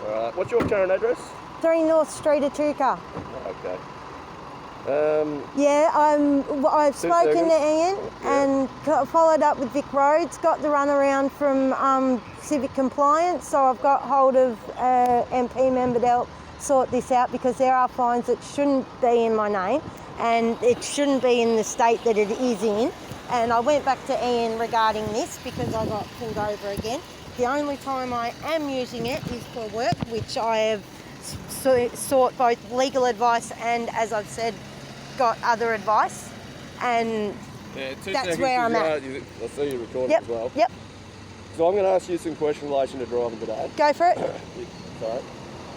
All right. What's your current address? 3 North Street, Echuca. Okay. I've spoken to Ian and followed up with Vic Roads, got the runaround from Civic Compliance, so I've got hold of MP member to help sort this out, because there are fines that shouldn't be in my name and it shouldn't be in the state that it is in. And I went back to Ian regarding this because I got pulled over again. The only time I am using it is for work, which I have sought both legal advice and, as I've said, got other advice, and that's where I'm at. I see you recording Yep. as well. Yep. So I'm going to ask you some questions in relation to driving today. Go for it. Sorry.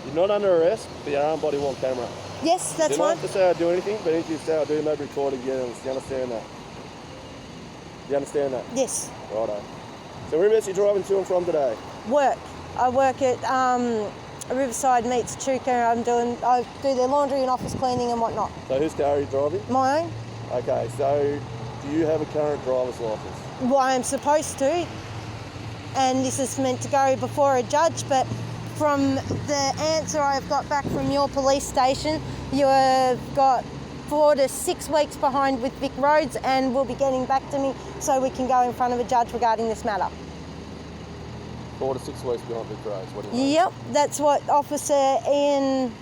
You're not under arrest, but you're on body worn camera. Yes, that's you don't fine. have to say I do anything, but anything you say I do, maybe record again. You understand that? You understand that? Yes. Righto. So whereabouts are you driving to and from today? Work. I work at Riverside Meets Echuca. I do their laundry and office cleaning and whatnot. So whose car are you driving? My own. Okay, so do you have a current driver's licence? Well, I am supposed to, and this is meant to go before a judge, but from the answer I've got back from your police station, you have got 4 to 6 weeks behind with Vic Roads, and will be getting back to me so we can go in front of a judge regarding this matter. 4 to 6 weeks behind Vic Roads. What do you mean? Yep, that's what Officer Ian,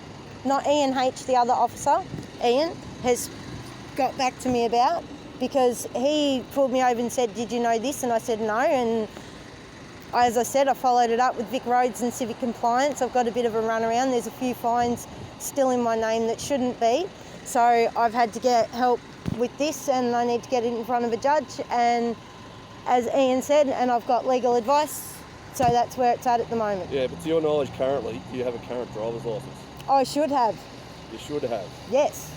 not Ian H, the other officer, Ian, has got back to me about, because he pulled me over and said, did you know this? And I said no, and as I said, I followed it up with Vic Roads and Civic Compliance. I've got a bit of a runaround. There's a few fines still in my name that shouldn't be. So I've had to get help with this, and I need to get it in front of a judge. And as Ian said, and I've got legal advice, so that's where it's at the moment. Yeah, but to your knowledge currently, do you have a current driver's licence? I should have. You should have. Yes.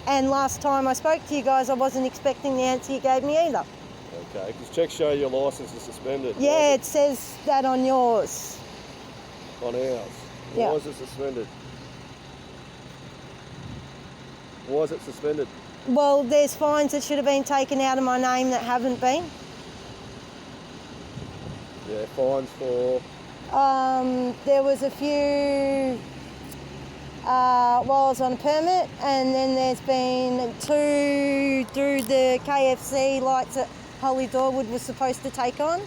And last time I spoke to you guys, I wasn't expecting the answer you gave me either. Okay, because checks show your licence is suspended. Yeah, it says that on yours. On ours. Yeah. Why is it suspended? Why is it suspended? Well, there's fines that should have been taken out of my name that haven't been. Yeah, fines for... There was a few while I was on a permit, and then there's been 2 through the KFC lights that Holy Dorwood was supposed to take on.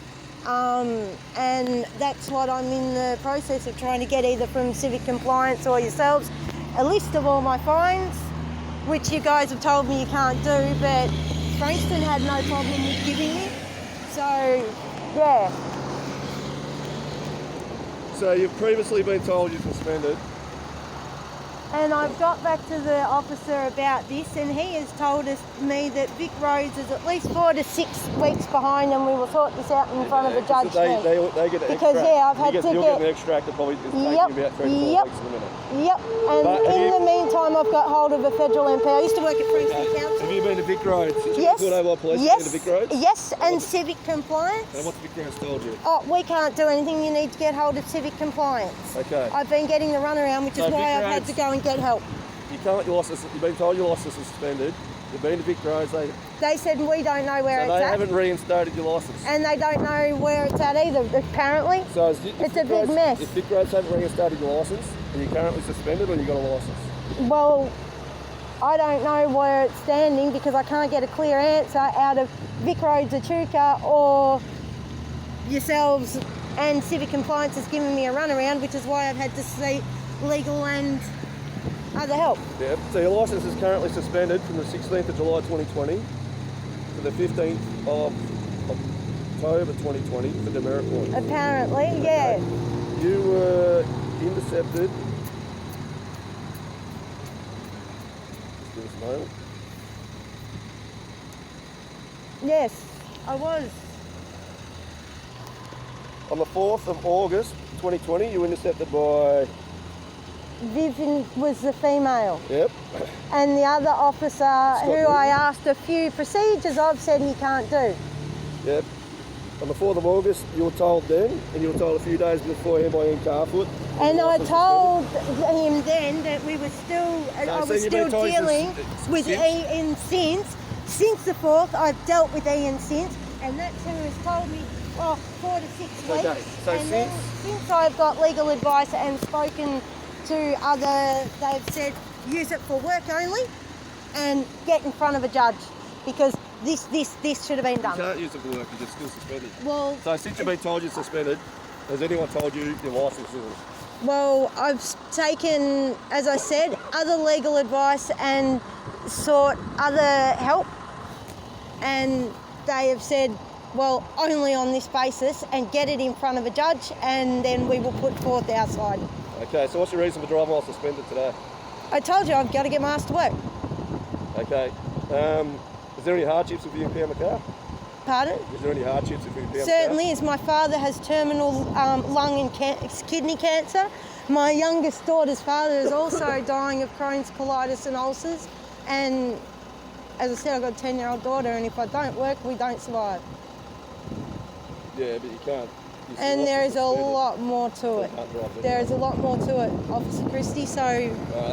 And that's what I'm in the process of trying to get, either from Civic Compliance or yourselves, a list of all my fines, which you guys have told me you can't do, but Frankston had no problem with giving me. So, yeah. So you've previously been told you're suspended. And I've got back to the officer about this, and he has told me that Vic Roads is at least 4 to 6 weeks behind, and we will sort this out in front of a judge. They get an because extract. yeah, I've had to You'll get an extract that probably is taking you about 3 to 4 weeks in a minute. Yep. And in the meantime, I've got hold of a federal MP. I used to work at Frankston Council. Have you been to Vic Roads? Yes. Been over by police? Yes. Been to Vic Roads? Yes, and Civic Compliance. And what's Vic Roads told you? Oh, we can't do anything. You need to get hold of Civic Compliance. Okay. I've been getting the runaround, which is So why Vic I've had to go and get help. You've been told your licence is suspended. You've been to Vic Roads. They said we don't know where it's they at. haven't reinstated your licence. And they don't know where it's at either, apparently. So it's a big mess. If Vic Roads haven't reinstated your licence, are you currently suspended or you got a licence? Well, I don't know where it's standing, because I can't get a clear answer out of Vic Roads, Echuca, or yourselves, and Civic Compliance has given me a runaround, which is why I've had to seek legal and other help. Yeah, so your licence is currently suspended from the 16th of July 2020 to the 15th of October 2020 for demerit points. Apparently, yeah. Okay. You were intercepted. Just give us a moment. Yes, I was. On the 4th of August 2020, you were intercepted by... Vivian was the female. Yep. And the other officer, who I asked a few procedures of, said he can't do. Yep. On the 4th of August, you were told then, and you were told a few days beforehand by Ian Carfoot. And I told him then that we were still, I was still dealing with Ian since the 4th. I've dealt with Ian since, and that's who has told me well, 4 to 6 weeks. Okay, so and then since I've got legal advice and spoken to they've said use it for work only and get in front of a judge because this should have been You done. can't use it for work because you're still suspended. Well, So since you've been told you're suspended, has anyone told you your licence isn't? well, I've taken, as I said, other legal advice and sought other help, and they have said, well, only on this basis and get it in front of a judge and then we will put forth our side. Okay, so what's your reason for driving while suspended today? I told you I've got to get my ass to work. Okay. Is there any hardships if you impound the car? Pardon? Is there any hardships if you impound the car? Certainly, as my father has terminal lung and kidney cancer. My youngest daughter's father is also dying of Crohn's, colitis and ulcers. And as I said, I've got a 10-year-old daughter, and if I don't work, we don't survive. Yeah, but you can't. And there is a lot more to it. There is a lot more to it, Officer Christie, so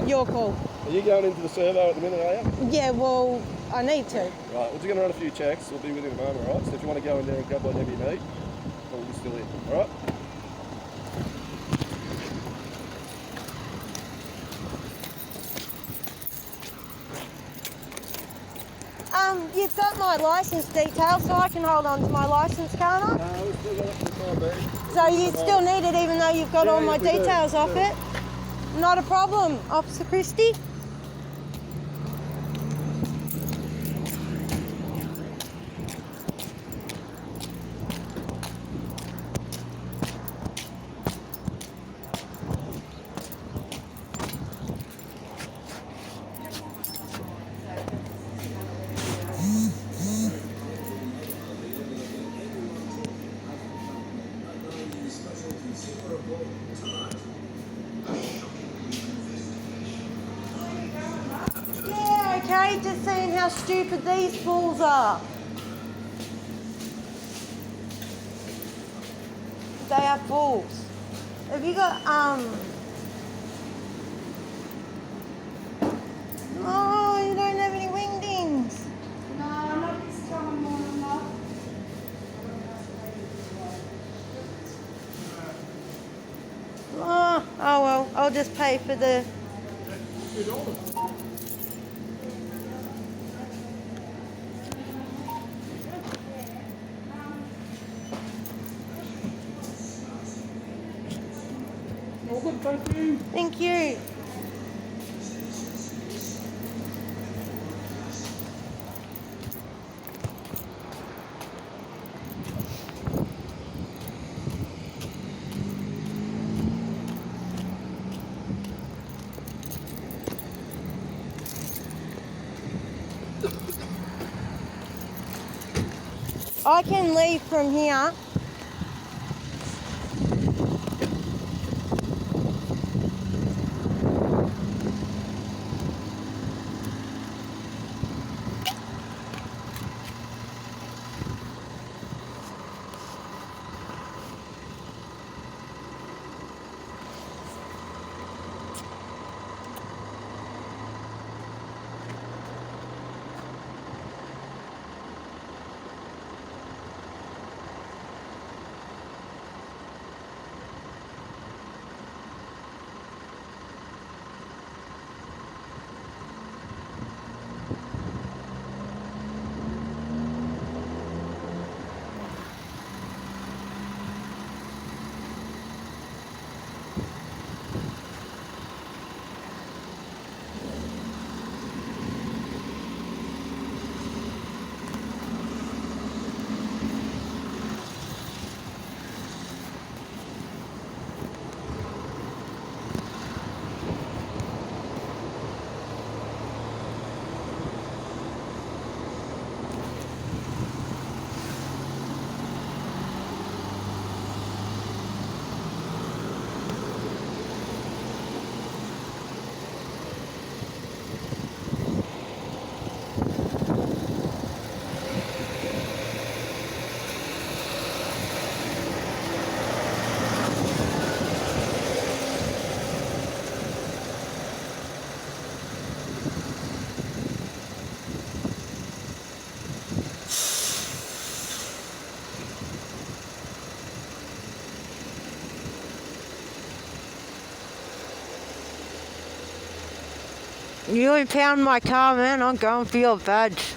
your call. Are you going into the servo at the minute, are you? Yeah, well, I need to. Right, we're just going to run a few checks. We'll be with you in a moment, all right? So if you want to go in there and grab whatever you need, we'll be still here, all right? You've got my licence details, so I can hold on to my licence, can't I? No, we've still got it for the time being. So you still need it even though you've got all my we do, details we off do. it? Not a problem, Officer Christie. Yeah, okay, just seeing how stupid these fools are. They are fools. Have you got, oh, you don't have any wingdings. No, not this time morning, no. Oh well, I'll just pay for the... All good, thank you. Thank you. I can leave from here. You impound my car, man. I'm going for your badge.